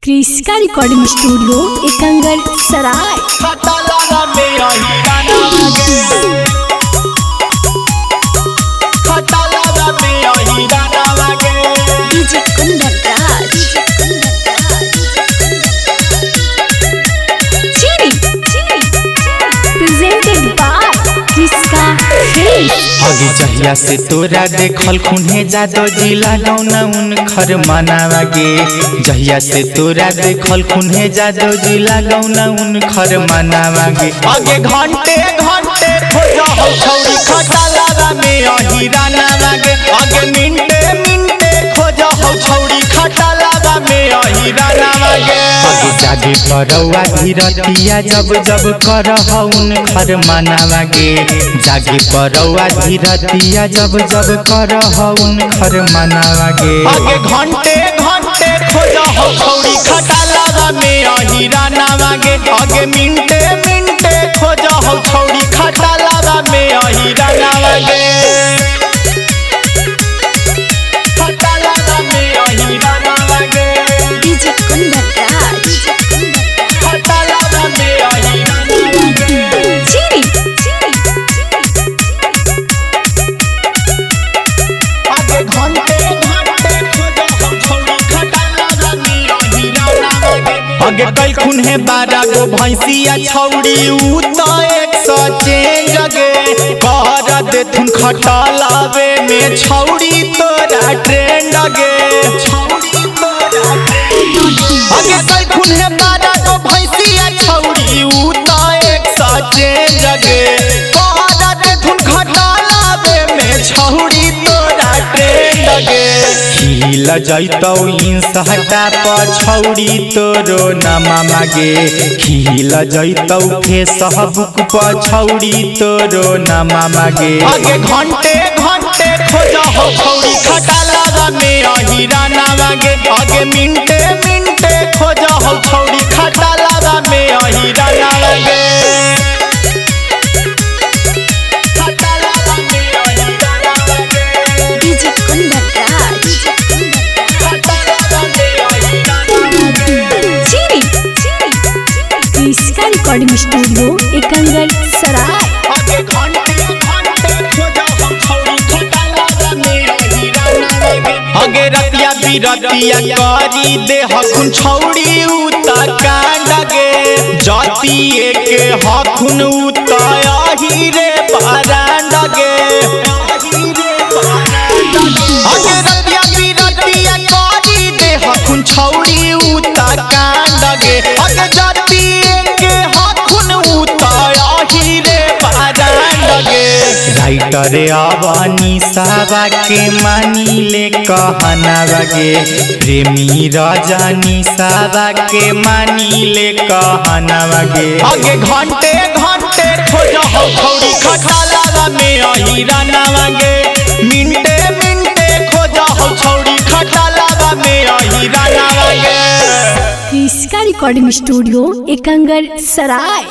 क्रिस्का recording studio Ekangar Sarai. DJ Kundan Raj presented by क्रिस्का अभी जहिया से तोरा देखल खुने जादो जिला गौना उन खर मनावा गे। जहिया से तोरा देखल खुने जादो जिला गौना उन खर मनावा गे। आगे घंटे घंटे खोजा हो छौरी खटाला में अहिरा नावा गे। आगे मिनटे मिनटे खोजा हो छौरी खटाला में अहिरा नावा गे। आगे जागे करौआ धीरतिया जब जब करह उन खर मनावा गे। जागे करौआ धीरतिया जब जब करह उन खर मनावा गे। आगे घंटे घंटे खोजा हो छौरी खटाला में अहिरा नावा गे। आगे मिनटे मिनटे खोजा हो छौरी खटाला में अहिरा नावा गे। खटाला में अहिरा नावा गे। डीजे कुंदन राज खटाला में अहिरा नावा गे। आगे घंटे घंटे खोजा हो छौरी खटाला में अहिरा नावा गे। आगे कल खुने 12 गो भैंसिया छौरी उ तो 100 जगे। कहरा देथुन खटालावे में छौरी तोरा ट्रेंड गे। आगे कल खुने 12 गो भैंसिया छौरी उ तो 100 जगे। कहरा देथुन खटालावे में छौरी तोरा ट्रेंड गे। हिल जैतौ इंस्टा पर छौरी तोरो नामा मागे। हिल जैतौ फेसबुक पर छौरी तोरो नामा मागे। आगे घंटे घंटे खोजा हो छौरी खटाला में अहिरा नावा गे। आगे मिनटे मिनटे खोजा हो छौरी खटाला में अहिरा नावा गे। खटाला में अहिरा नावा गे। डीजे कुंदन राज क्रिस्का रिकॉर्डिंग स्टूडियो एकंगर सराय। आगे घंटे घंटे खोजा हो छौरी खटाला में अहिरा नावा गे। आगे रतिया बिरतिया करी दे हखुन छौरी उता कांड गे। जातिए के हखुन उता अहिरे बारांड गे। आगे रतिया बिरतिया करी दे हखुन छौरी उता कांड गे। आगे जातिए के हखुन उता अहिरे बारांड गे। राइटर अवनी सावा के मानी ले कहनावा गे। प्रेमी रजनी सावा के मानी ले कहनावा गे। आगे घंटे घंटे खोजा हो छौरी खटाला में अहिरा नावा गे। मिनटे मिनटे खोजा हो छौरी खटाला में अहिरा नावा गे। क्रिस्का रिकॉर्डिंग स्टूडियो एकंगर सराय।